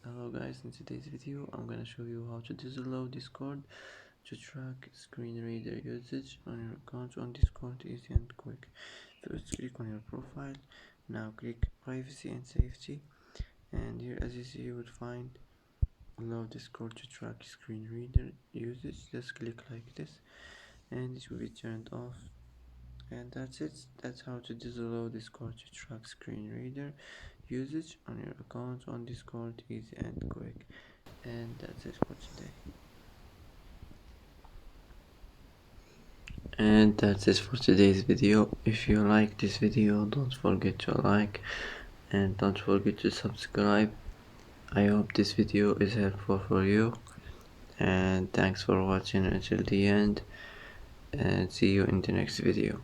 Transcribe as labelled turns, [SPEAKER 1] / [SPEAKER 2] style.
[SPEAKER 1] Hello guys, in today's video I'm gonna show you how to disallow Discord to track screen reader usage on your account on Discord. Easy and quick. First click on your profile, now click privacy and safety, and here as you see you would find allow Discord to track screen reader usage. Just click like this and it will be turned off. And that's it. That's how to disallow Discord to track screen reader usage on your account on Discord. Easy and quick. And that's it for today. And that's it for today's video. If you like this video, don't forget to like and don't forget to subscribe. I hope this video is helpful for you, and thanks for watching until the end, and see you in the next video.